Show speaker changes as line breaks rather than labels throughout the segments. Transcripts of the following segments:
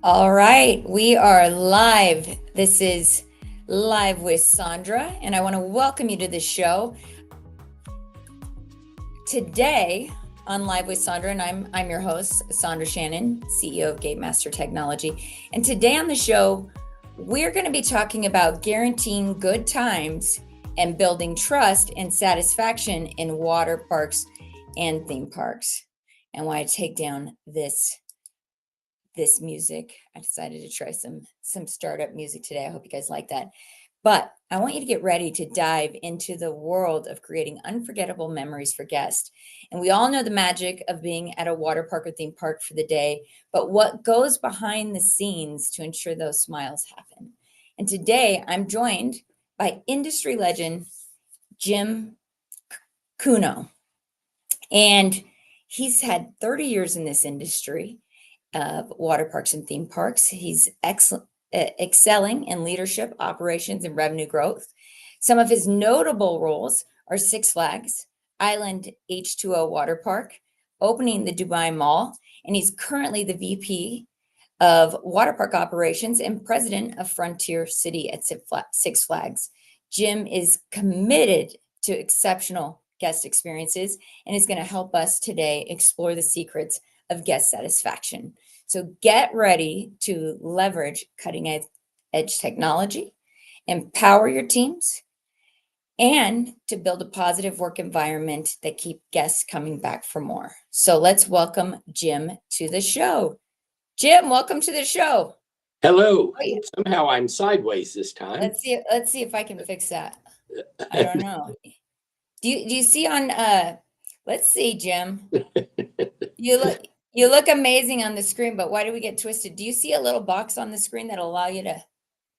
All right, we are live. This is Live with Sandra, and I want to welcome you to the show. Today on Live with Sandra, and I'm your host, Sandra Shannon, CEO of Gatemaster Technology. And today on the show, we're going to be talking about guaranteeing good times and building trust and satisfaction in water parks and theme parks. And why I take down this music. I decided to try some startup music today. I hope you guys like that. But I want you to get ready to dive into the world of creating unforgettable memories for guests. And we all know the magic of being at a water park or theme park for the day, but what goes behind the scenes to ensure those smiles happen. And today I'm joined by industry legend Jim Kunau. And he's had 30 years in this industry of water parks and theme parks. He's excelling in leadership, operations, and revenue growth. Some of his notable roles are Six Flags, Island H2O Water Park, opening the Dubai Mall, and he's currently the VP of Water Park Operations and President of Frontier City at Six Flags. Jim is committed to exceptional guest experiences and is going to help us today explore the secrets of guest satisfaction. So get ready to leverage cutting edge technology, empower your teams, and to build a positive work environment that keep guests coming back for more. So let's welcome Jim to the show. Jim, welcome to the show.
Hello.
Oh, yeah.
Somehow I'm sideways this time.
Let's see if I can fix that. I don't know. Do you see on let's see, Jim. You look amazing on the screen, but why do we get twisted? Do you see a little box on the screen that'll allow you to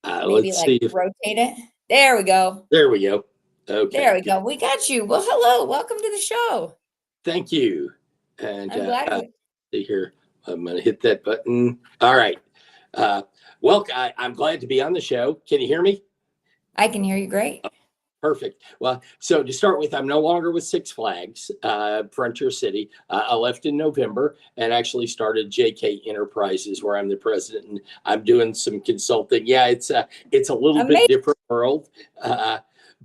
maybe
Let's
like
see if
rotate it? There we go.
there we go. Okay.
There we go. We got you. Well, hello. Welcome to the show.
Thank you. And
I'm glad
see here. I'm going to hit that button. All right. Well, I'm glad to be on the show. Can you hear me?
I can hear you great.
Perfect. Well, so to start with, I'm no longer with Six Flags, Frontier City. I left in November and actually started JK Enterprises, where I'm the president, and I'm doing some consulting. Yeah, it's a little
Amazing.
bit different world,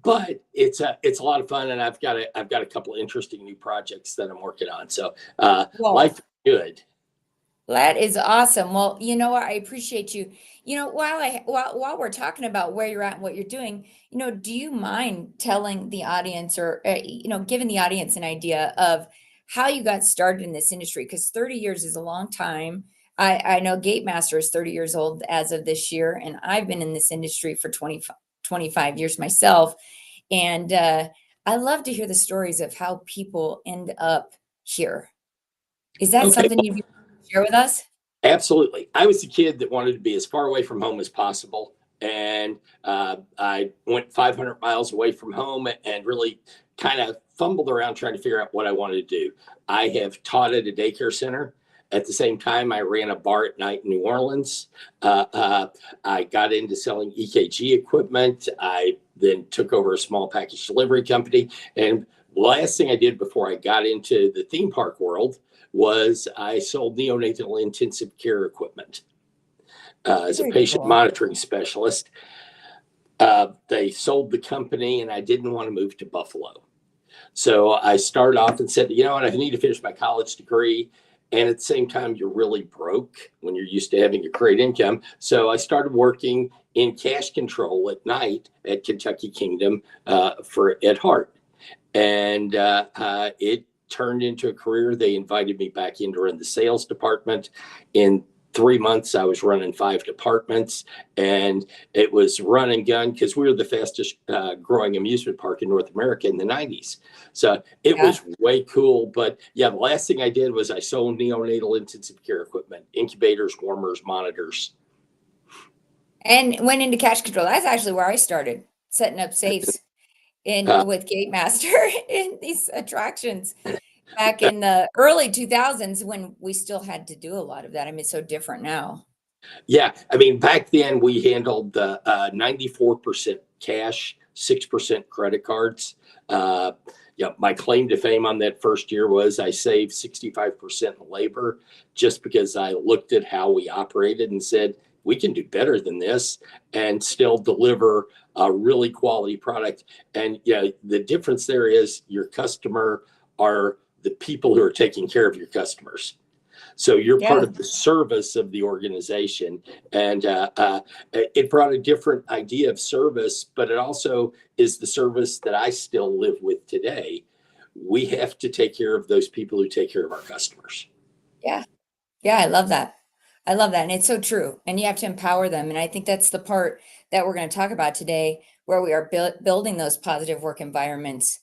but it's a lot of fun, and I've got a couple of interesting new projects that I'm working on. So
Well,
life is good.
that is awesome. Well, you know what? I appreciate you. You know, while we're talking about where you're at and what you're doing, do you mind telling the audience or giving the audience an idea of how you got started in this industry? Because 30 years is a long time. I know Gate Master is 30 years old as of this year, and I've been in this industry for 25 years myself. And I love to hear the stories of how people end up here. Is that
Okay.
something you'd share with us?
Absolutely. I was a kid that wanted to be as far away from home as possible. And I went 500 miles away from home and really kind of fumbled around trying to figure out what I wanted to do. I have taught at a daycare center. At the same time, I ran a bar at night in New Orleans. I got into selling EKG equipment. I then took over a small package delivery company. And the last thing I did before I got into the theme park world was I sold neonatal intensive care equipment as a
Very
patient
cool.
monitoring specialist. They sold the company, and I didn't want to move to Buffalo. So I started off and said, I need to finish my college degree. And at the same time, you're really broke when you're used to having a great income. So I started working in cash control at night at Kentucky Kingdom for Ed Hart. And it turned into a career. They invited me back in to run the sales department. In 3 months, I was running 5 departments, and it was run and gun because we were the fastest growing amusement park in North America in the 90s. So it was way cool. But yeah, the last thing I did was I sold neonatal intensive care equipment, incubators, warmers, monitors.
And went into cash control. That's actually where I started, setting up safes with Gate Master in these attractions back in the early 2000s when we still had to do a lot of that. I mean, it's so different now.
Yeah, I mean, back then we handled the 94% cash, 6% credit cards. My claim to fame on that first year was I saved 65% in labor, just because I looked at how we operated and said, we can do better than this and still deliver a really quality product. And the difference there is your customer are the people who are taking care of your customers. So you're part
Yeah.
of the service of the organization. And it brought a different idea of service, but it also is the service that I still live with today. We have to take care of those people who take care of our customers.
Yeah. Yeah. I love that. I love that. And it's so true. And you have to empower them. And I think that's the part that we're going to talk about today, where we are building those positive work environments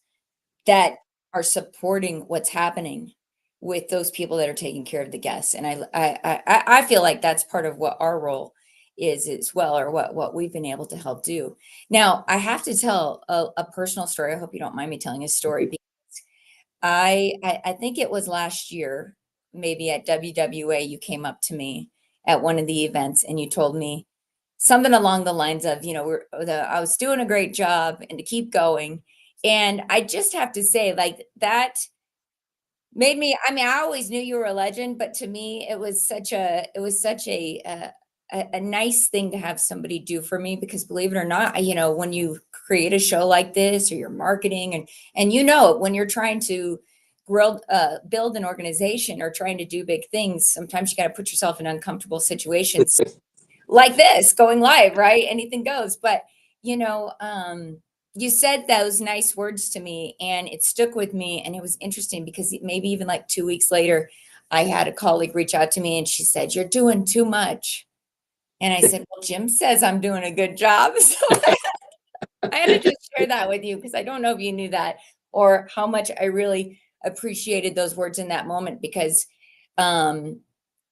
that are supporting what's happening with those people that are taking care of the guests. And I feel like that's part of what our role is as well, or what we've been able to help do. Now, I have to tell a personal story. I hope you don't mind me telling a story. Because I think it was last year, maybe at WWA, you came up to me at one of the events and you told me something along the lines of, I was doing a great job and to keep going. And I just have to say, like, that made me, I mean, I always knew you were a legend, but to me, it was such a nice thing to have somebody do for me, because believe it or not, when you create a show like this, or you're marketing, and when you're trying to build an organization or trying to do big things, sometimes you got to put yourself in uncomfortable situations like this, going live, right? Anything goes. But, you know, um, you said those nice words to me and it stuck with me. And it was interesting because maybe even like 2 weeks later, I had a colleague reach out to me and she said, "You're doing too much." And I said, "Well, Jim says I'm doing a good job." So I had to just share that with you, because I don't know if you knew that, or how much I really appreciated those words in that moment, because um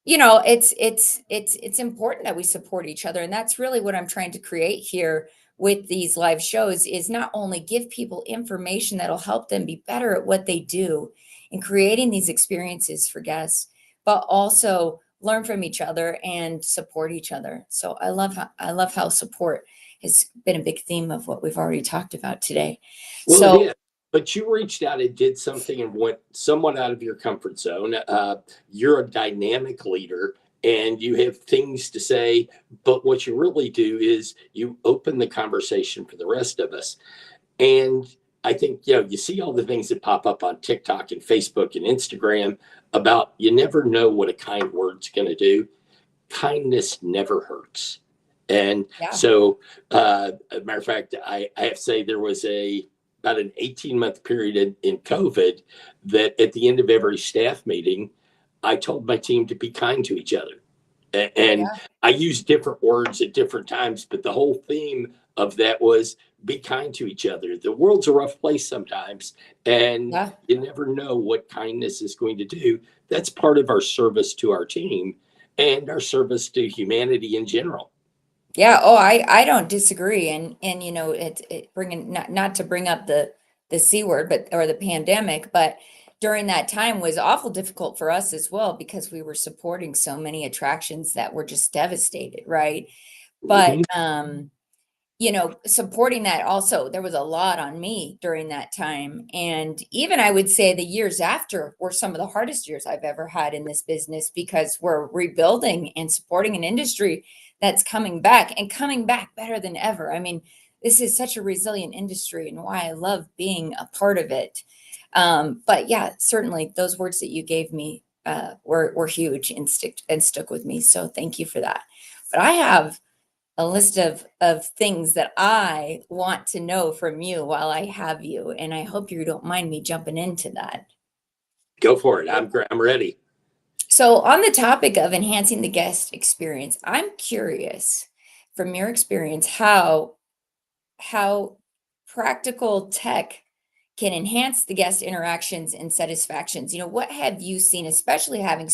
it's important that we support each other. And that's really what I'm trying to create here with these live shows, is not only give people information that'll help them be better at what they do in creating these experiences for guests, but also learn from each other and support each other. So I love how support has been a big theme of what we've already talked about today.
Well, it
So
is. But you reached out and did something and went somewhat out of your comfort zone. You're a dynamic leader and you have things to say. But what you really do is you open the conversation for the rest of us. And I think, you see all the things that pop up on TikTok and Facebook and Instagram about, you never know what a kind word's going to do. Kindness never hurts. And
yeah,
so, as a matter of fact, I have to say there was about an 18-month period in COVID that at the end of every staff meeting, I told my team to be kind to each other. And
yeah,
I use different words at different times, but the whole theme of that was be kind to each other. The world's a rough place sometimes, and
yeah.
you never know what kindness is going to do. That's part of our service to our team and our service to humanity in general.
Yeah, oh, I don't disagree. And it bringing, not to bring up the C word, but or the pandemic, but during that time was awful difficult for us as well, because we were supporting so many attractions that were just devastated, right? But
Mhm.
supporting that, also there was a lot on me during that time. And even I would say the years after were some of the hardest years I've ever had in this business, because we're rebuilding and supporting an industry that's coming back, and coming back better than ever. I mean, this is such a resilient industry, and why I love being a part of it. But yeah, certainly those words that you gave me were huge and stuck with me. So thank you for that. But I have a list of things that I want to know from you while I have you, and I hope you don't mind me jumping into that.
Go for it. I'm ready.
So, on the topic of enhancing the guest experience, I'm curious from your experience how practical tech can enhance the guest interactions and satisfactions. What have you seen, especially having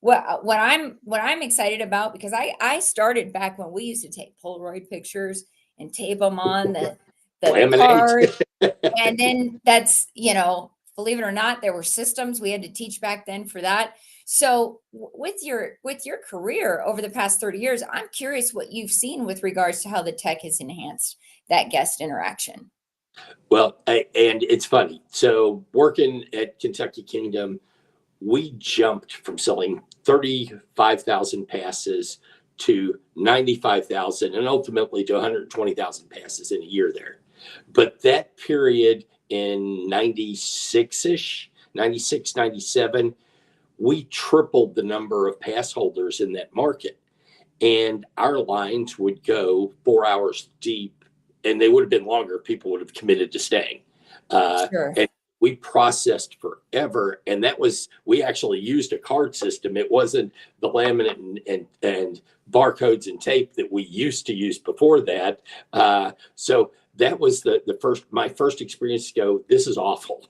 what I'm excited about, because I started back when we used to take Polaroid pictures and tape them on the
Laminate.
card. And then believe it or not, there were systems we had to teach back then for that. So with your career over the past 30 years, I'm curious what you've seen with regards to how the tech has enhanced that guest interaction.
Well, and it's funny. So working at Kentucky Kingdom, we jumped from selling 35,000 passes to 95,000 and ultimately to 120,000 passes in a year there. But that period in 96 ish, 96, 97, we tripled the number of pass holders in that market. And our lines would go 4 hours deep, and they would have been longer if people would have committed to staying.
Sure.
And we processed forever, and that was, we actually used a card system. It wasn't the laminate and barcodes and tape that we used to use before that. So that was the first, my first experience to go, this is awful.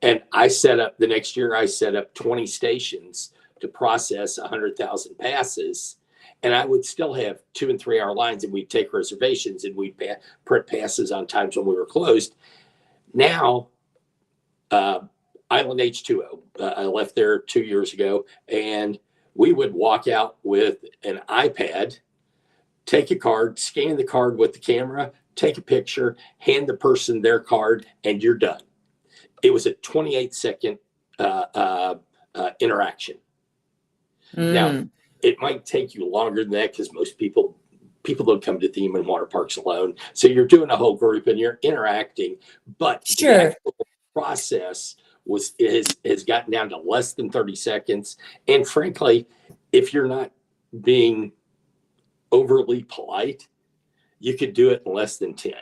And I set up, the next year I set up 20 stations to process 100,000 passes. And I would still have 2 and 3 hour lines, and we'd take reservations, and we'd print passes on times when we were closed. Now, Island H2O, I left there 2 years ago, and we would walk out with an iPad, take a card, scan the card with the camera, take a picture, hand the person their card, and you're done. It was a 28-second interaction. Now, it might take you longer than that because most people don't come to theme and water parks alone. So you're doing a whole group and you're interacting, but
Sure.
the process has gotten down to less than 30 seconds. And frankly, if you're not being overly polite, you could do it in less than 10.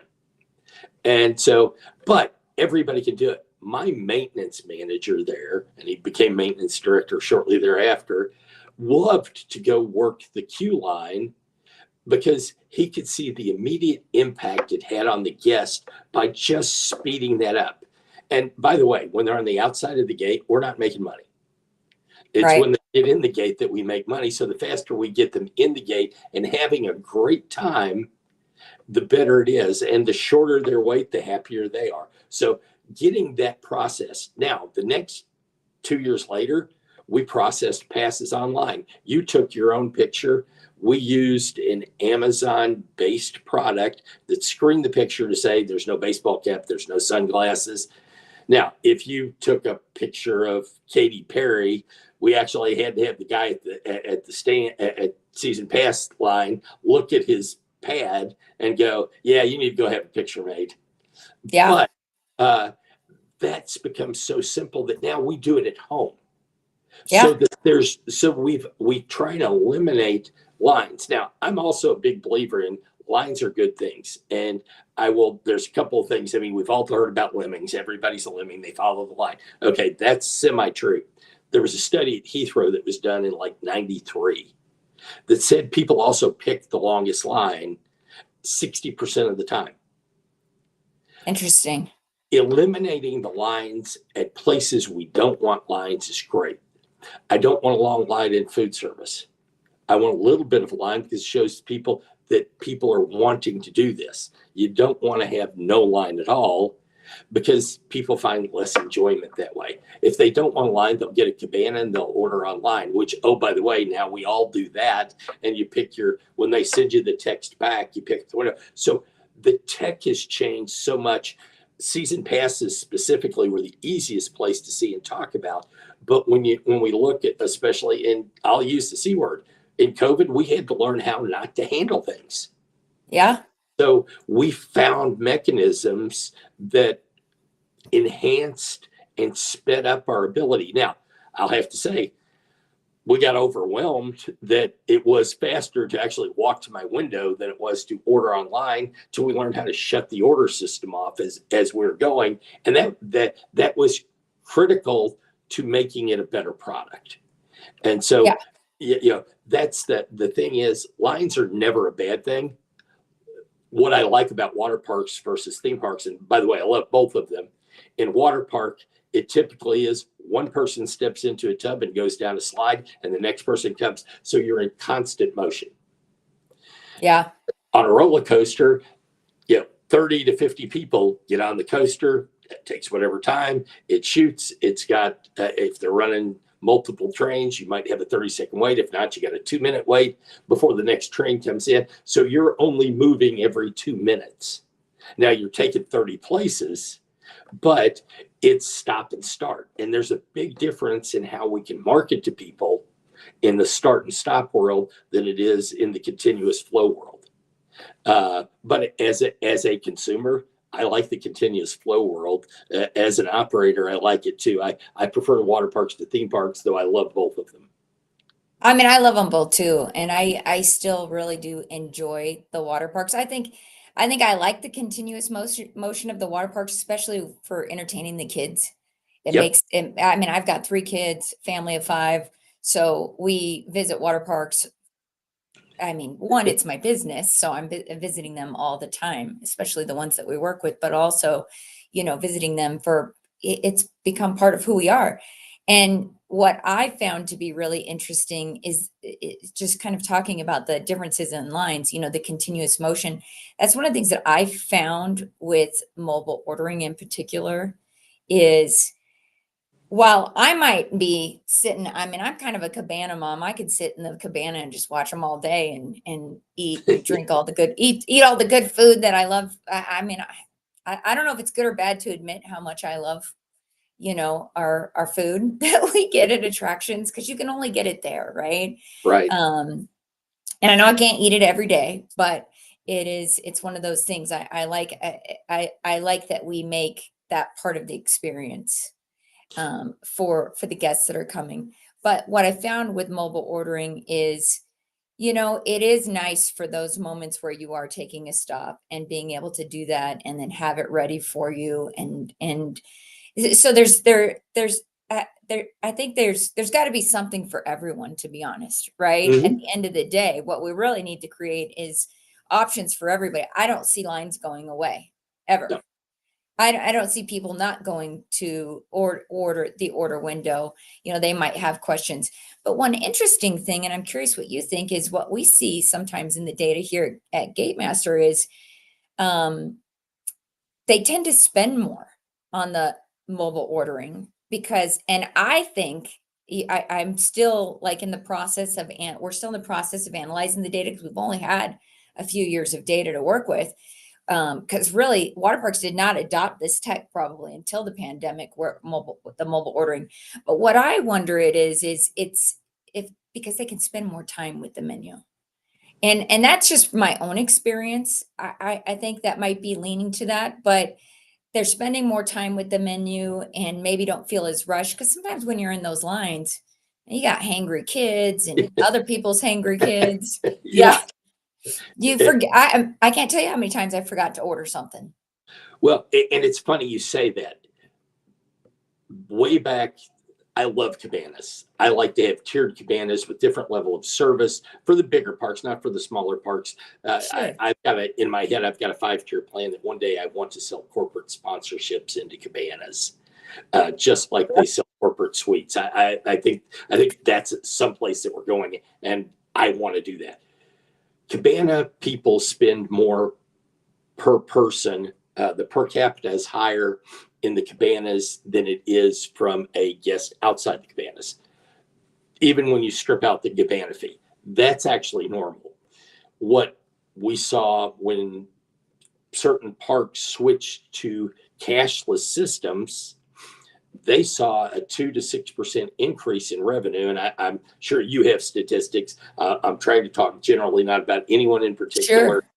And so, but everybody can do it. My maintenance manager there, and he became maintenance director shortly thereafter, loved to go work the queue line because he could see the immediate impact it had on the guest by just speeding that up. And by the way, when they're on the outside of the gate, we're not making money. It's
Right.
when they get in the gate that we make money. So the faster we get them in the gate and having a great time, the better it is. And the shorter their wait, the happier they are. So getting that process. Now, the next 2 years later, we processed passes online. You took your own picture. We used an Amazon-based product that screened the picture to say there's no baseball cap, there's no sunglasses. Now, if you took a picture of Katy Perry, we actually had to have the guy at the stand at season pass line look at his pad and go, "Yeah, you need to go have a picture made."
Yeah.
But that's become so simple that now we do it at home.
Yeah.
So that we try to eliminate lines. Now, I'm also a big believer in lines are good things. And there's a couple of things. I mean, we've all heard about lemmings. Everybody's a lemming. They follow the line. Okay, that's semi-true. There was a study at Heathrow that was done in like 93 that said people also pick the longest line 60% of the time.
Interesting.
Eliminating the lines at places we don't want lines is great. I don't want a long line in food service. I want a little bit of a line because it shows people that people are wanting to do this. You don't want to have no line at all because people find less enjoyment that way. If they don't want a line, they'll get a cabana and they'll order online, which, oh, by the way, now we all do that. And you pick when they send you the text back, you pick the window. So the tech has changed so much. Season passes specifically were the easiest place to see and talk about. But when we look at, especially I'll use the C word, in COVID, we had to learn how not to handle things.
Yeah.
So we found mechanisms that enhanced and sped up our ability. Now, I'll have to say, we got overwhelmed that it was faster to actually walk to my window than it was to order online till we learned how to shut the order system off as we were going. And that was critical to making it a better product. And so, that's the thing is lines are never a bad thing. What I like about water parks versus theme parks, and by the way, I love both of them. In water park, it typically is one person steps into a tub and goes down a slide and the next person comes. So you're in constant motion.
Yeah.
On a roller coaster, 30 to 50 people get on the coaster. It takes whatever time it shoots. It's got, if they're running multiple trains, you might have a 30-second wait. If not, you got a 2-minute wait before the next train comes in. So you're only moving every 2 minutes. Now you're taking 30 places, but it's stop and start. And there's a big difference in how we can market to people in the start and stop world than it is in the continuous flow world. But as a consumer, I like the continuous flow world. As an operator, I like it too. I prefer water parks to theme parks, though I love both of them.
I mean, I love them both too, and I still really do enjoy the water parks. I think I like the continuous motion of the water parks, especially for entertaining the kids. It
Yep.
makes it, I mean, I've got 3 kids, family of 5, so we visit water parks. I mean, one, it's my business, so I'm visiting them all the time, especially the ones that we work with, but also, visiting them for it's become part of who we are. And what I found to be really interesting is just kind of talking about the differences in lines, the continuous motion. That's one of the things that I found with mobile ordering in particular is while I might be sitting, I mean, I'm kind of a cabana mom. I could sit in the cabana and just watch them all day and eat and drink all the good eat all the good food that I love. I mean, I don't know if it's good or bad to admit how much I love, our food that we get at attractions because you can only get it there, right?
Right.
And I know I can't eat it every day, but it's one of those things I like. I like that we make that part of the experience for the guests that are coming. But what I found with mobile ordering is, it is nice for those moments where you are taking a stop and being able to do that and then have it ready for you. And so I think there's got to be something for everyone, to be honest, right? At
Hmm.
the end of the day, what we really need to create is options for everybody. I don't see lines going away ever.
No.
I don't see people not going to order the order window. They might have questions. But one interesting thing, and I'm curious what you think, is what we see sometimes in the data here at Gatemaster is um, they tend to spend more on the mobile ordering because, and I think I'm still like in the process of, and we're still in the process of analyzing the data because we've only had a few years of data to work with because really water parks did not adopt this tech probably until the pandemic where the mobile ordering. But what I wonder it's if because they can spend more time with the menu. And that's just my own experience. I think that might be leaning to that, but they're spending more time with the menu and maybe don't feel as rushed because sometimes when you're in those lines, you got hangry kids and other people's hangry kids.
Yeah.
Yeah, you forget. I can't tell you how many times I forgot to order something.
Well, and it's funny you say that. Way back, I love cabanas. I like to have tiered cabanas with different level of service for the bigger parks, not for the smaller parks.
Sure.
I've got in my head, I've got a 5-tier plan that one day I want to sell corporate sponsorships into cabanas, just like they sell corporate suites. I think that's someplace that we're going, and I want to do that. Cabana people spend more per person. The per capita is higher in the cabanas than it is from a guest outside the cabanas. Even when you strip out the cabana fee, that's actually normal. What we saw when certain parks switched to cashless systems, they saw a 2 to 6% increase in revenue. And I'm sure you have statistics. I'm trying to talk generally, not about anyone in particular.
Sure.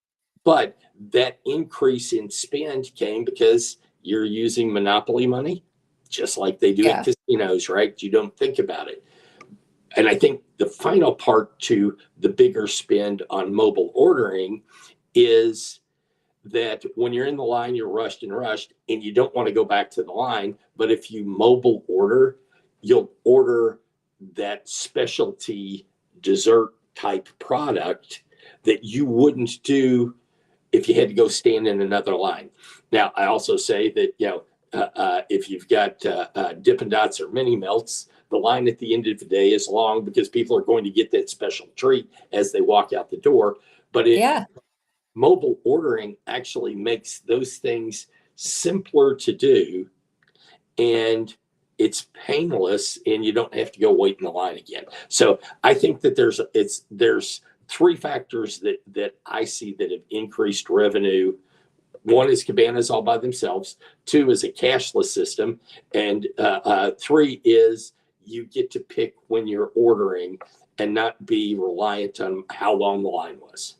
But that increase in spend came because you're using monopoly money, just like they do at
Yeah.
casinos, right? You don't think about it. And I think the final part to the bigger spend on mobile ordering is that when you're in the line, you're rushed and you don't want to go back to the line. But if you mobile order, you'll order that specialty dessert type product that you wouldn't do if you had to go stand in another line. Now, I also say that, if you've got Dippin' Dots or mini melts, the line at the end of the day is long because people are going to get that special treat as they walk out the door. But
Yeah.
mobile ordering actually makes those things simpler to do, and it's painless, and you don't have to go wait in the line again. So I think that there's 3 factors that I see that have increased revenue One is Cabanas all by themselves. Two is a cashless system. And three is you get to pick when you're ordering and not be reliant on how long the line was.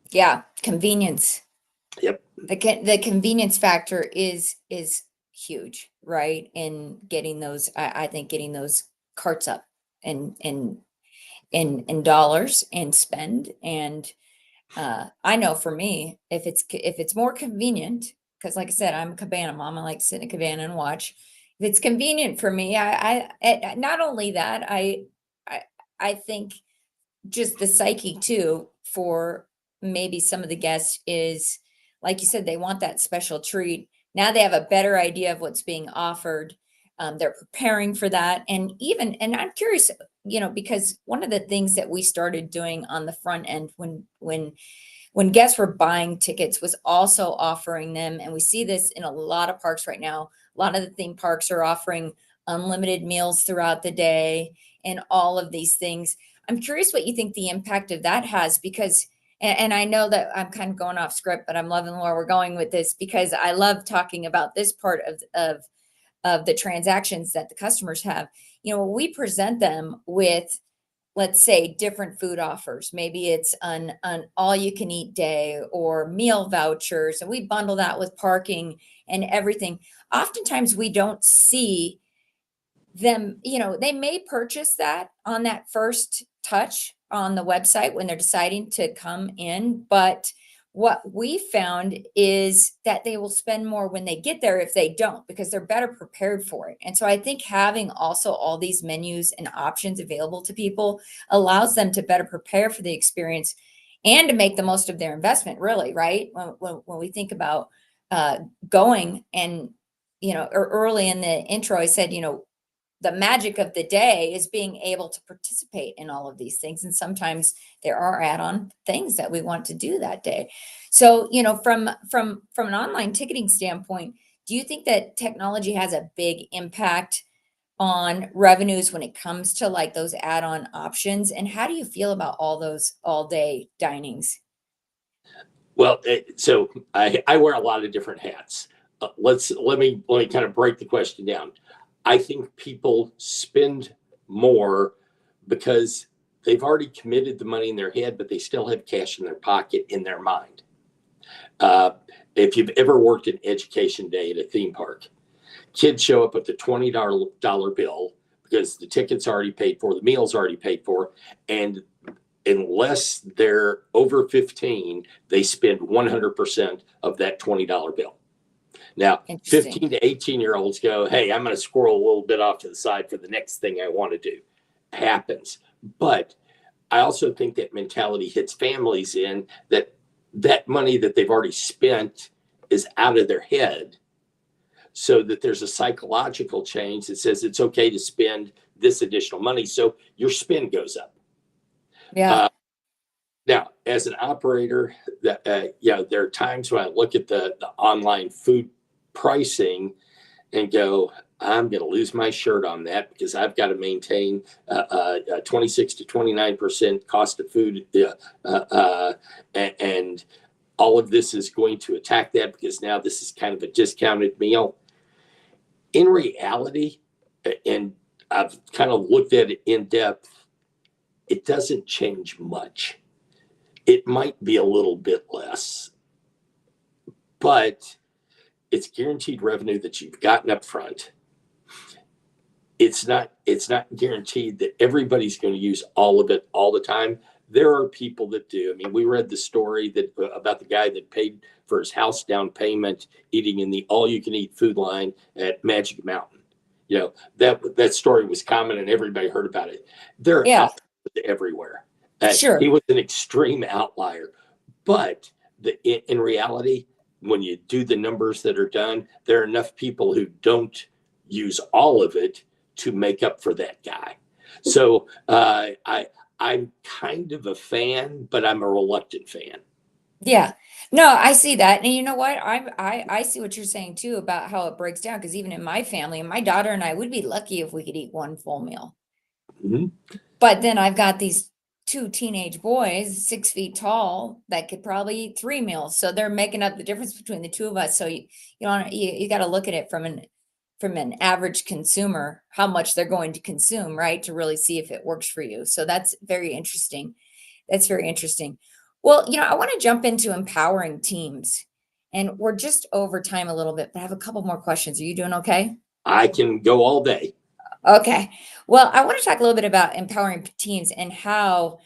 Yeah, convenience.
Yep.
The convenience factor is huge, right? In getting those, I think getting those carts up and in dollars and spend. And I know for me, if it's more convenient, because like I said, I'm a cabana mom. I like to sit in a cabana and watch. If it's convenient for me, not only that, I I think just the psyche too for maybe some of the guests is, like you said, they want that special treat. Now they have a better idea of what's being offered. They're preparing for that. And I'm curious, because one of the things that we started doing on the front end when guests were buying tickets was also offering them, and we see this in a lot of parks right now. A lot of the theme parks are offering unlimited meals throughout the day and all of these things. I'm curious what you think the impact of that has, because and I know that I'm kind of going off script, but I'm loving where we're going with this because I love talking about this part of the transactions that the customers have. We present them with, let's say, different food offers. Maybe it's an all you can eat day or meal vouchers, and we bundle that with parking and everything. Oftentimes we don't see them, they may purchase that on that first touch on the website when they're deciding to come in, but what we found is that they will spend more when they get there if they don't, because they're better prepared for it. And so I think having also all these menus and options available to people allows them to better prepare for the experience and to make the most of their investment, really, right? When we think about going and, early in the intro, I said, the magic of the day is being able to participate in all of these things. And sometimes there are add-on things that we want to do that day. So, from an online ticketing standpoint, do you think that technology has a big impact on revenues when it comes to like those add-on options? And how do you feel about all those all-day dinings?
Well, so I wear a lot of different hats. Let me kind of break the question down. I think people spend more because they've already committed the money in their head, but they still have cash in their pocket in their mind. If you've ever worked an education day at a theme park, kids show up with the $20 bill because the ticket's already paid for, the meal's already paid for, and unless they're over 15, they spend 100% of that $20 bill. Now, 15 to 18-year-olds go, hey, I'm going to squirrel a little bit off to the side for the next thing I want to do. Happens. But I also think that mentality hits families in that money that they've already spent is out of their head, so that there's a psychological change that says it's okay to spend this additional money. So your spend goes up.
Yeah.
Now, as an operator, there are times when I look at the online food pricing and go, I'm going to lose my shirt on that because I've got to maintain 26 to 29% cost of food. And all of this is going to attack that because now this is kind of a discounted meal. In reality, and I've kind of looked at it in depth, it doesn't change much. It might be a little bit less, but it's guaranteed revenue that you've gotten up front. It's not guaranteed that everybody's going to use all of it all the time. There are people that do. I mean, we read the story about the guy that paid for his house down payment eating in the all-you-can-eat food line at Magic Mountain. That story was common and everybody heard about it. They're out everywhere.
Sure.
He was an extreme outlier, but in reality, when you do the numbers that are done, there are enough people who don't use all of it to make up for that guy. So I'm kind of a fan, but I'm a reluctant fan.
Yeah. No, I see that. And you know what? I see what you're saying too about how it breaks down. Because even in my family, my daughter and I would be lucky if we could eat one full meal.
Mm-hmm.
But then I've got these two teenage boys, 6 feet tall, that could probably eat 3 meals. So they're making up the difference between the two of us. So you got to look at it from an average consumer, how much they're going to consume, right? To really see if it works for you. So that's very interesting. That's very interesting. Well, I want to jump into empowering teams. And we're just over time a little bit, but I have a couple more questions. Are you doing okay?
I can go all day.
Okay. Well, I want to talk a little bit about empowering teams and how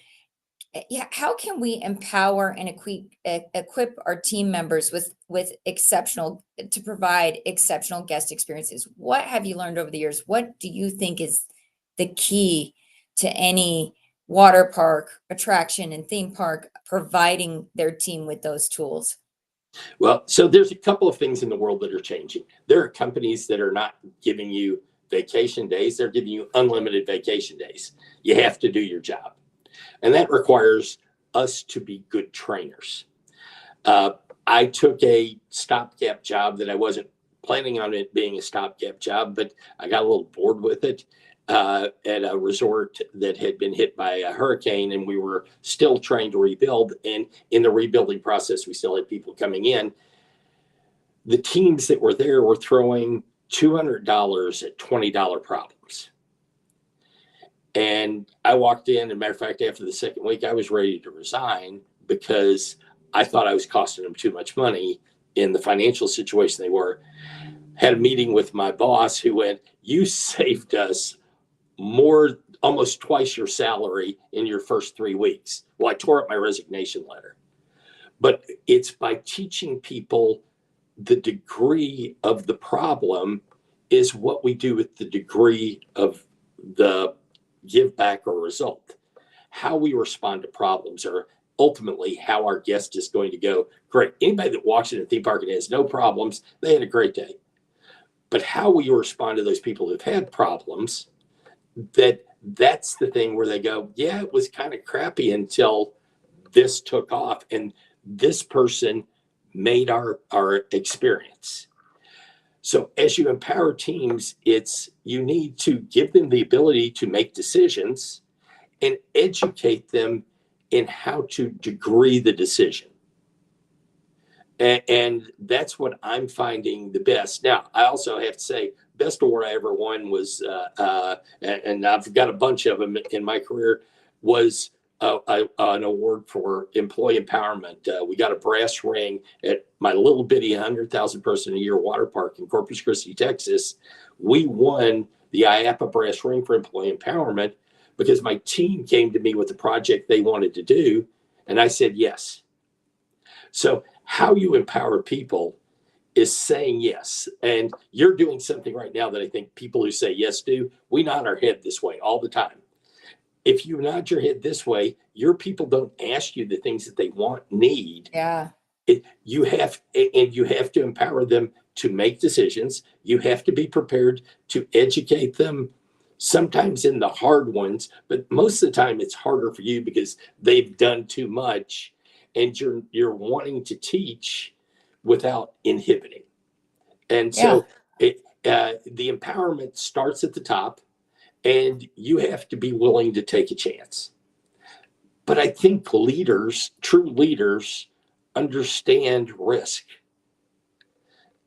can we empower and equip our team members with exceptional to provide exceptional guest experiences? What have you learned over the years? What do you think is the key to any water park attraction and theme park providing their team with those tools?
Well, so there's a couple of things in the world that are changing. There are companies that are not giving you vacation days, they're giving you unlimited vacation days. You have to do your job. And that requires us to be good trainers. I took a stopgap job that I wasn't planning on it being a stopgap job, but I got a little bored with it at a resort that had been hit by a hurricane, and we were still trying to rebuild. And in the rebuilding process, we still had people coming in. The teams that were there were throwing $200 at $20 problems. And I walked in, and matter of fact, after the second week, I was ready to resign because I thought I was costing them too much money in the financial situation they were. Had a meeting with my boss who went, "You saved us more, almost twice your salary in your first 3 weeks." Well, I tore up my resignation letter. But it's by teaching people the degree of the problem is what we do with the degree of the give back or result. How we respond to problems are ultimately how our guest is going to go, great. Anybody that walks in a theme park and has no problems, they had a great day. But how we respond to those people who've had problems, that's the thing where they go, yeah, it was kind of crappy until this took off and this person made our experience. So as you empower teams, you need to give them the ability to make decisions and educate them in how to degree the decision. And that's what I'm finding the best. Now, I also have to say, best award I ever won was, and I've got a bunch of them in my career, was an award for employee empowerment. We got a brass ring at my little bitty 100,000 person a year water park in Corpus Christi, Texas. We won the IAPA brass ring for employee empowerment because my team came to me with a project they wanted to do, and I said yes. So how you empower people is saying yes. And you're doing something right now that I think people who say yes do. We nod our head this way all the time. If you nod your head this way, your people don't ask you the things that they want, need.
Yeah.
You have to empower them to make decisions. You have to be prepared to educate them, sometimes in the hard ones, but most of the time it's harder for you because they've done too much and you're wanting to teach without inhibiting. And so the empowerment starts at the top, and you have to be willing to take a chance. But I think true leaders, understand risk.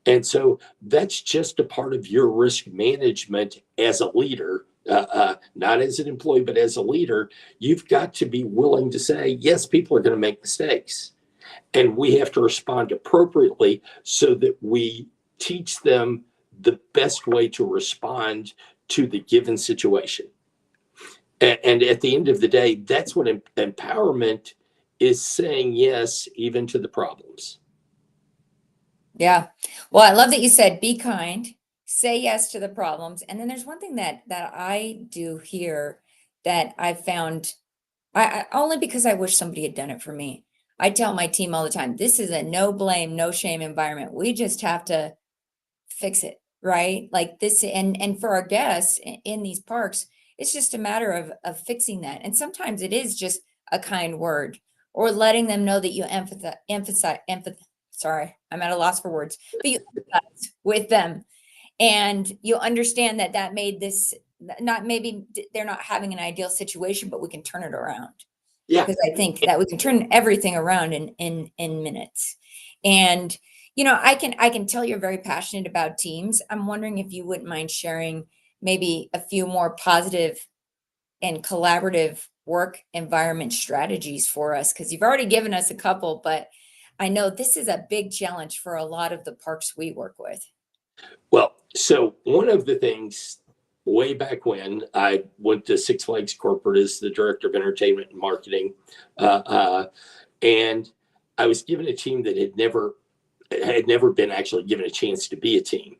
And so that's just a part of your risk management as a leader, not as an employee, but as a leader. You've got to be willing to say, yes, people are going to make mistakes. And we have to respond appropriately so that we teach them the best way to respond to the given situation. And at the end of the day, that's what empowerment is, saying yes, even to the problems.
Yeah. Well, I love that you said be kind, say yes to the problems. And then there's one thing that I do here that I found I only because I wish somebody had done it for me. I tell my team all the time, this is a no blame, no shame environment. We just have to fix it, right? Like this, and for our guests in these parks, it's just a matter of fixing that. And sometimes it is just a kind word or letting them know that you emphasize. Sorry, I'm at a loss for words, but you empathize with them, and you understand that made this not maybe they're not having an ideal situation, but we can turn it around.
Yeah.
because I think that we can turn everything around in minutes. And I can tell you're very passionate about teams. I'm wondering if you wouldn't mind sharing maybe a few more positive and collaborative work environment strategies for us, because you've already given us a couple, but I know this is a big challenge for a lot of the parks we work with.
Well, so one of the things way back when I went to Six Flags Corporate as the director of entertainment and marketing, uh, uh, and I was given a team that had never been actually given a chance to be a team.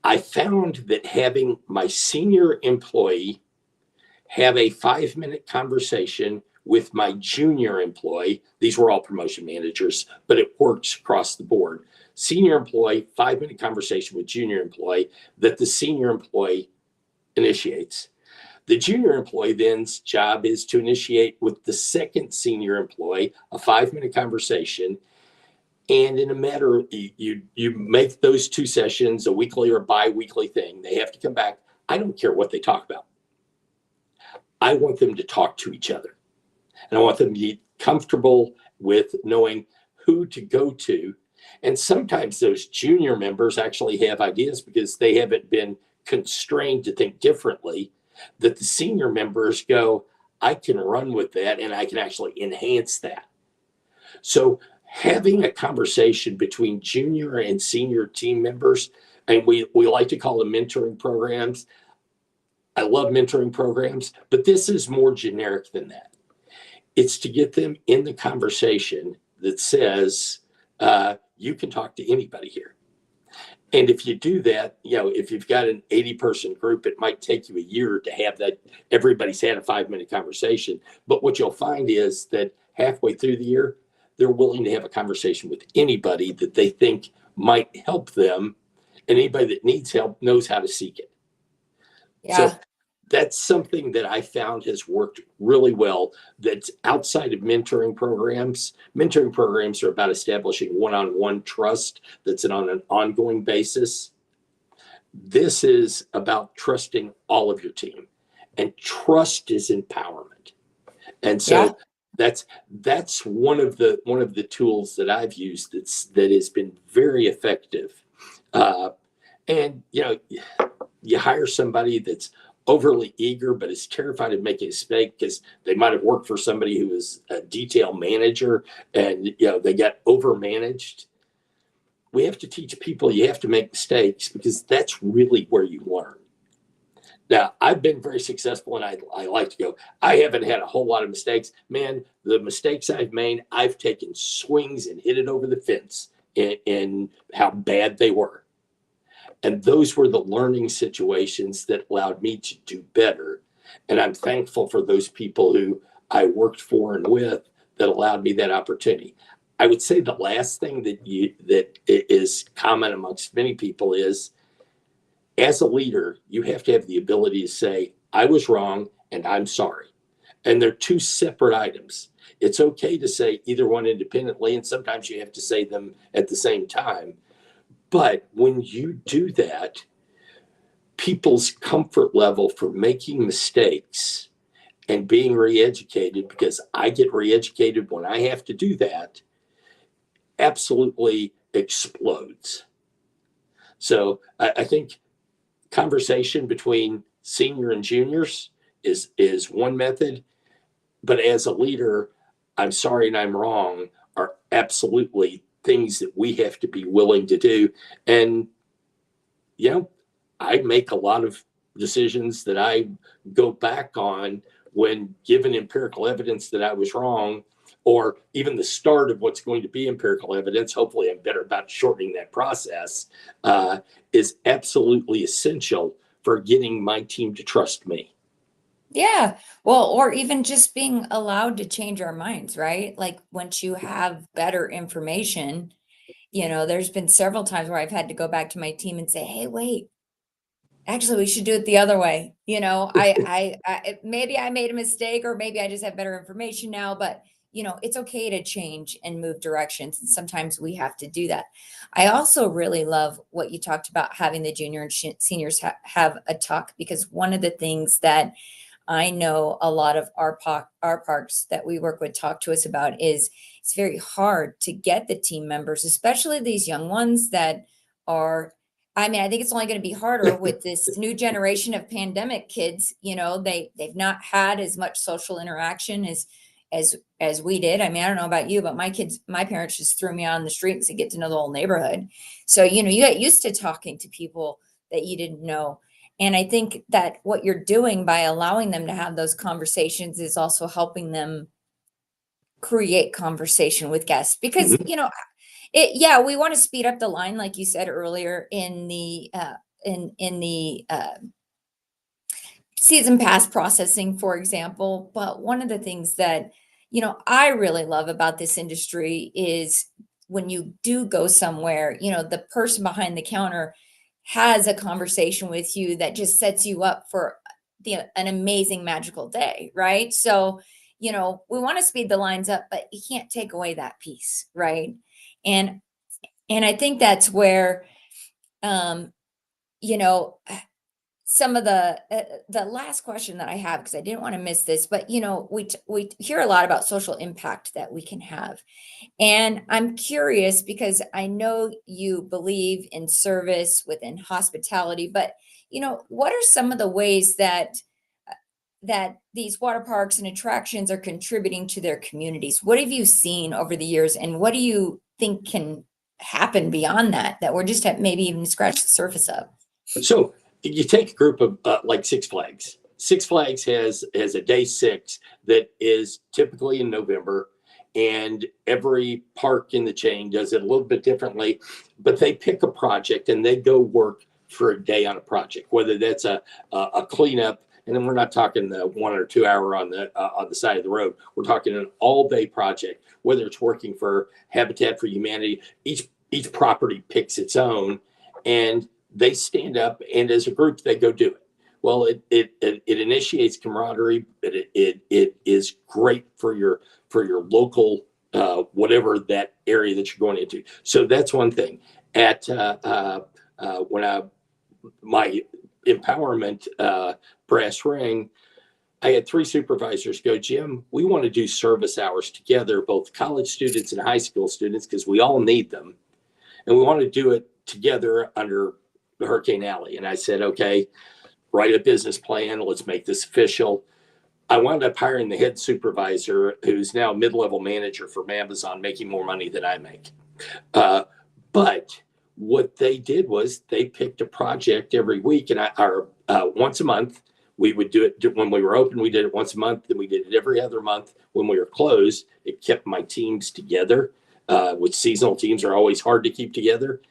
I found that having my senior employee have a 5 minute conversation with my junior employee. These were all promotion managers, but it works across the board. Senior employee, 5 minute conversation with junior employee that the senior employee initiates. The junior employee then's job is to initiate with the second senior employee a 5 minute conversation. And in a matter of you make those two sessions a weekly or bi-weekly thing. They have to come back. I don't care what they talk about. I want them to talk to each other. And I want them to be comfortable with knowing who to go to. And sometimes those junior members actually have ideas because they haven't been constrained to think differently, that the senior members go, I can run with that and I can actually enhance that. So having a conversation between junior and senior team members, and we like to call them mentoring programs. I love mentoring programs, but this is more generic than that. It's to get them in the conversation that says, you can talk to anybody here. And if you do that, if you've got an 80-person group, it might take you a year to have that. Everybody's had a 5 minute conversation. But what you'll find is that halfway through the year, they're willing to have a conversation with anybody that they think might help them. And anybody that needs help knows how to seek it. So
Yeah.
that's something that I found has worked really well. That's outside of mentoring programs. Mentoring programs are about establishing one-on-one trust that's on an ongoing basis. This is about trusting all of your team, and trust is empowerment. And
Yeah.
so that's one of the tools that I've used that has been very effective. Uh, and you hire somebody that's overly eager but is terrified of making a mistake because they might have worked for somebody who was a detail manager and they got overmanaged. We have to teach people you have to make mistakes because that's really where you learn. Now, I've been very successful and I like to go, I haven't had a whole lot of mistakes. Man, the mistakes I've made, I've taken swings and hit it over the fence in how bad they were. And those were the learning situations that allowed me to do better. And I'm thankful for those people who I worked for and with that allowed me that opportunity. I would say the last thing that is common amongst many people is, as a leader, you have to have the ability to say, I was wrong and I'm sorry. And they're two separate items. It's okay to say either one independently, and sometimes you have to say them at the same time. But when you do that, people's comfort level for making mistakes and being re-educated, because I get re-educated when I have to do that, absolutely explodes. So I think conversation between senior and juniors is one method, but as a leader, I'm sorry and I'm wrong are absolutely things that we have to be willing to do. And I make a lot of decisions that I go back on when given empirical evidence that I was wrong, or even the start of what's going to be empirical evidence. Hopefully, I'm better about shortening that process, is absolutely essential for getting my team to trust me.
Yeah. Well, or even just being allowed to change our minds, right? Like once you have better information, there's been several times where I've had to go back to my team and say, "Hey, wait, actually, we should do it the other way." Maybe I made a mistake, or maybe I just have better information now, but it's okay to change and move directions. And sometimes we have to do that. I also really love what you talked about having the junior and seniors have a talk, because one of the things that I know a lot of our parks that we work with talk to us about is it's very hard to get the team members, especially these young ones that are. I mean, I think it's only going to be harder with this new generation of pandemic kids. You know, they've not had as much social interaction as we did. I mean, I don't know about you, but my parents just threw me on the street to get to know the whole neighborhood. So, you know, you get used to talking to people that you didn't know. And I think that what you're doing by allowing them to have those conversations is also helping them create conversation with guests because,
Mhm.
you know, yeah, we want to speed up the line, like you said earlier in the season pass processing, for example. But one of the things that, you know, I really love about this industry is when you do go somewhere, you know, the person behind the counter has a conversation with you that just sets you up for an amazing magical day, right? So, you know, we want to speed the lines up, but you can't take away that piece, right? And and I think that's where um, you know, some of the last question that I have, because I didn't want to miss this, but you know, we hear a lot about social impact that we can have, and I'm curious because I know you believe in service within hospitality, but you know, what are some of the ways uh, that these water parks and attractions are contributing to their communities? What have you seen over the years, and what do you think can happen beyond that that we're just at maybe even scratch the surface of?
So you take a group of like Six Flags. Six Flags has a day six that is typically in November, and every park in the chain does it a little bit differently. But they pick a project and they go work for a day on a project, whether that's a cleanup. And then we're not talking the 1 or 2 hour on the side of the road. We're talking an all day project, whether it's working for Habitat for Humanity. Each property picks its own, and they stand up, and as a group they go do it. Well, it initiates camaraderie, but it is great for your local whatever that area that you're going into. So that's one thing. At when I my empowerment brass ring, I had three supervisors go, Jim, we want to do service hours together, both college students and high school students, because we all need them, and we want to do it together under the Hurricane Alley. And I said, okay, write a business plan. Let's make this official. I wound up hiring the head supervisor, who's now mid-level manager for Amazon, making more money than I make. But what they did was they picked a project every week, and once a month. We would do it when we were open. We did it once a month, and we did it every other month when we were closed. It kept my teams together, which seasonal teams are always hard to keep together.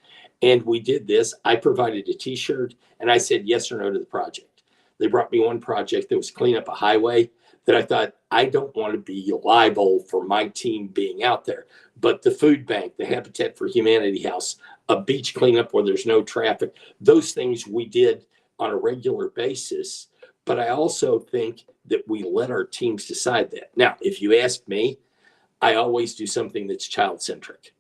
And we did this. I provided a T-shirt, and I said yes or no to the project. They brought me one project that was clean up a highway that I thought, I don't want to be liable for my team being out there. But the food bank, the Habitat for Humanity house, a beach cleanup where there's no traffic, those things we did on a regular basis. But I also think that we let our teams decide that. Now, if you ask me, I always do something that's child centric.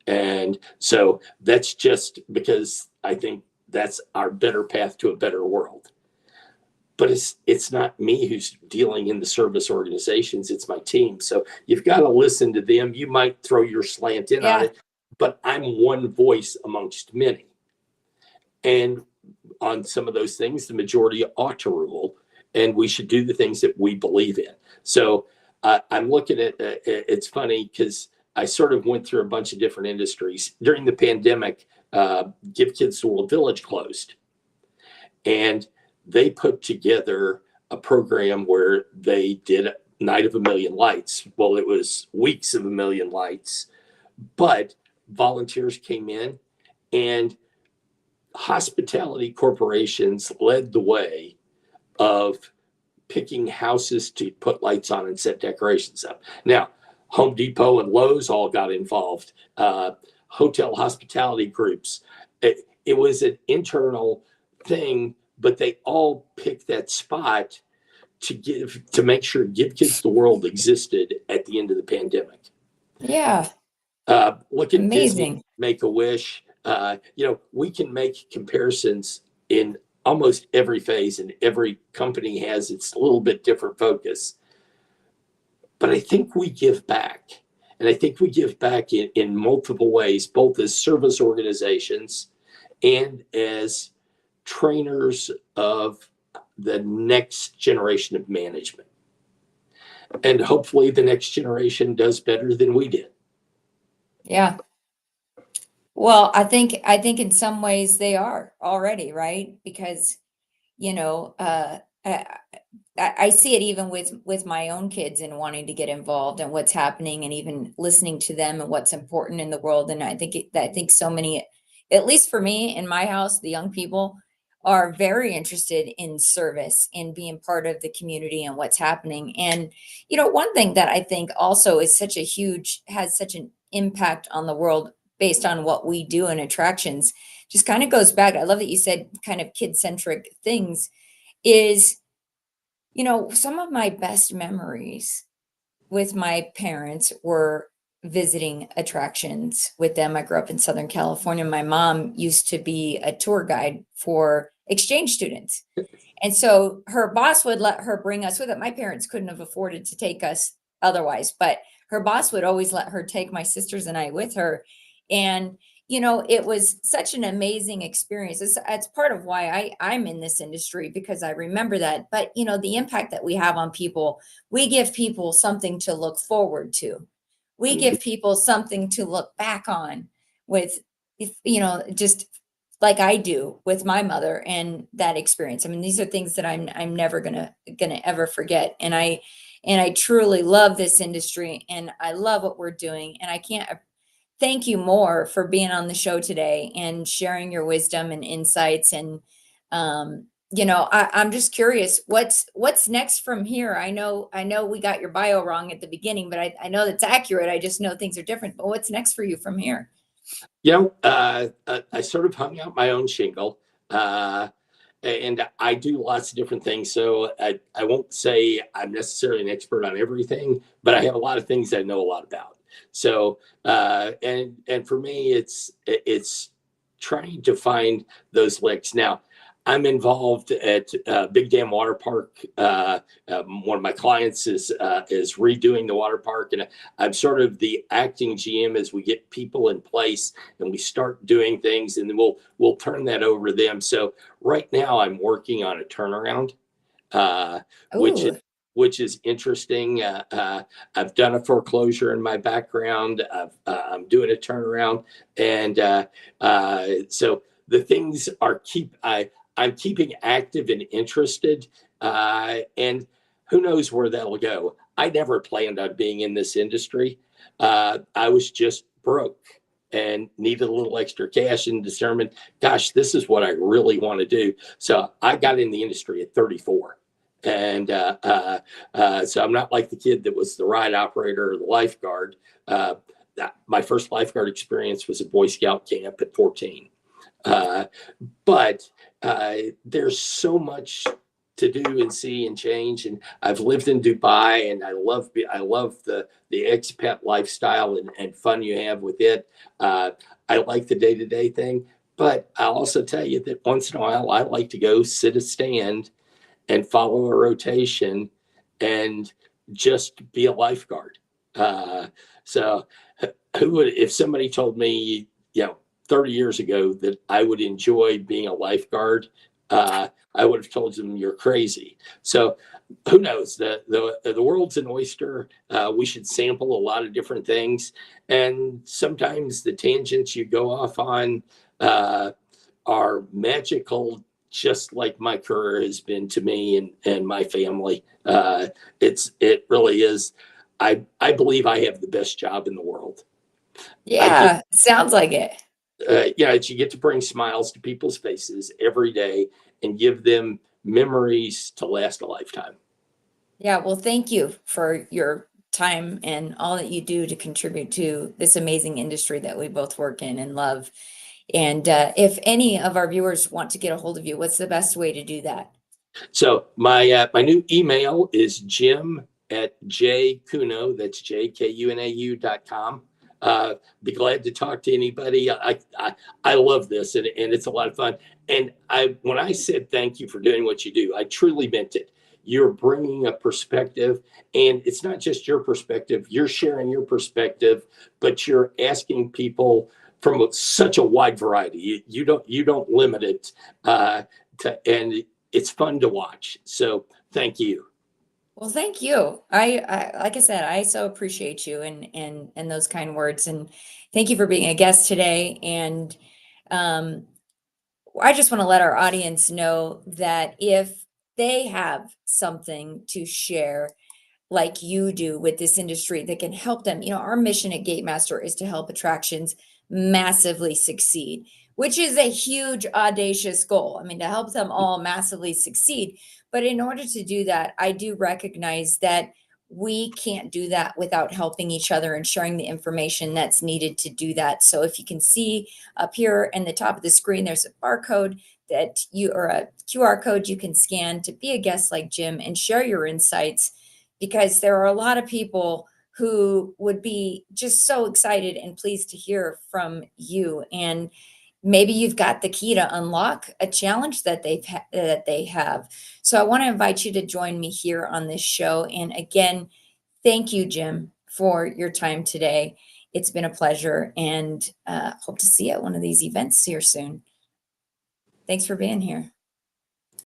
And so that's just because I think that's our better path to a better world. But it's not me who's dealing in the service organizations, it's my team. So you've got to listen to them. You might throw your slant in on
Yeah.
it, but I'm one voice amongst many. And on some of those things, the majority ought to rule, and we should do the things that we believe in. So I'm looking at it's funny because I sort of went through a bunch of different industries during the pandemic. Give Kids the World Village closed, and they put together a program where they did Night of a Million Lights. Well, it was Weeks of a Million Lights, but volunteers came in, and hospitality corporations led the way of picking houses to put lights on and set decorations up. Now, Home Depot and Lowe's all got involved. Hotel hospitality groups. It was an internal thing, but they all picked that spot to make sure Give Kids the World existed at the end of the pandemic.
Yeah.
Look at Disney,
Amazing.
Make a Wish. We can make comparisons in almost every phase, and every company has its little bit different focus. But I think we give back. And I think we give back in multiple ways, both as service organizations and as trainers of the next generation of management. And hopefully the next generation does better than we did.
Yeah. Well, I think in some ways they are already, right? Because, you know, I see it even with my own kids and wanting to get involved and what's happening and even listening to them and what's important in the world. And I think so many, at least for me in my house, the young people are very interested in service and being part of the community and what's happening. And one thing that I think also is such a huge has such an impact on the world based on what we do in attractions, just kind of goes back. I love that you said kind of kid centric things is some of my best memories with my parents were visiting attractions with them. I grew up in Southern California. My mom used to be a tour guide for exchange students. And so her boss would let her bring us with it. My parents couldn't have afforded to take us otherwise, but her boss would always let her take my sisters and I with her. And it was such an amazing experience. It's part of why I'm in this industry, because I remember that. But the impact that we have on people, we give people something to look forward to. We give people something to look back on with, just like I do with my mother and that experience. I mean, these are things that I'm never gonna ever forget. And I truly love this industry and I love what we're doing. And I can't thank you more for being on the show today and sharing your wisdom and insights. And I'm just curious, what's next from here? I know we got your bio wrong at the beginning, but I know that's accurate. I just know things are different. But what's next for you from here?
I sort of hung out my own shingle, and I do lots of different things. So I won't say I'm necessarily an expert on everything, but I have a lot of things I know a lot about. So and for me, it's trying to find those licks. Now, I'm involved at Big Dam Water Park. One of my clients is redoing the water park, and I'm sort of the acting GM as we get people in place and we start doing things, and then we'll turn that over to them. So right now, I'm working on a turnaround, uh, which is
Oh,
which is interesting. I've done a foreclosure in my background. I'm doing a turnaround, and so the things are I'm keeping active and interested, and who knows where that'll go. I never planned on being in this industry. I was just broke and needed a little extra cash and determined, gosh, this is what I really want to do. So I got in the industry at 34. And so I'm not like the kid that was the ride operator or the lifeguard. My first lifeguard experience was a Boy Scout camp at 14. Uh, but there's so much to do and see and change. And I've lived in Dubai, and I love the expat lifestyle and fun you have with it. I like the day-to-day thing, but I'll also tell you that once in a while I like to go sit a stand and follow a rotation and just be a lifeguard. So who would, if somebody told me, 30 years ago that I would enjoy being a lifeguard, I would have told them you're crazy. So who knows? The world's an oyster. We should sample a lot of different things, and sometimes the tangents you go off on are magical, just like my career has been to me and my family. It really is. I believe I have the best job in the world. I get
yeah, sounds like it.
you get to bring smiles to people's faces every day and give them memories to last a lifetime.
Yeah, well, thank you for your time and all that you do to contribute to this amazing industry that we both work in and love. And if any of our viewers want to get a hold of you, what's the best way to do that?
So my new email is Jim at jkunau, that's jkunau.com. Be glad to talk to anybody. I love this, and it's a lot of fun. And when I said thank you for doing what you do, I truly meant it. You're bringing a perspective, and it's not just your perspective. You're sharing your perspective, but you're asking people from such a wide variety. You don't limit it and it's fun to watch. So thank you.
Well, thank you. I like I said, I so appreciate you and those kind words, and thank you for being a guest today. And um, I just want to let our audience know that if they have something to share like you do with this industry that can help them. Our mission at Gatemaster is to help attractions massively succeed, which is a huge, audacious goal. I mean, to help them all massively succeed. But in order to do that, I do recognize that we can't do that without helping each other and sharing the information that's needed to do that. So if you can see up here in the top of the screen, there's a barcode or a QR code you can scan to be a guest like Jim and share your insights, because there are a lot of people who would be just so excited and pleased to hear from you. And maybe you've got the key to unlock a challenge that they have. So I want to invite you to join me here on this show. And again, thank you, Jim, for your time today. It's been a pleasure, and hope to see you at one of these events here soon. Thanks for being here.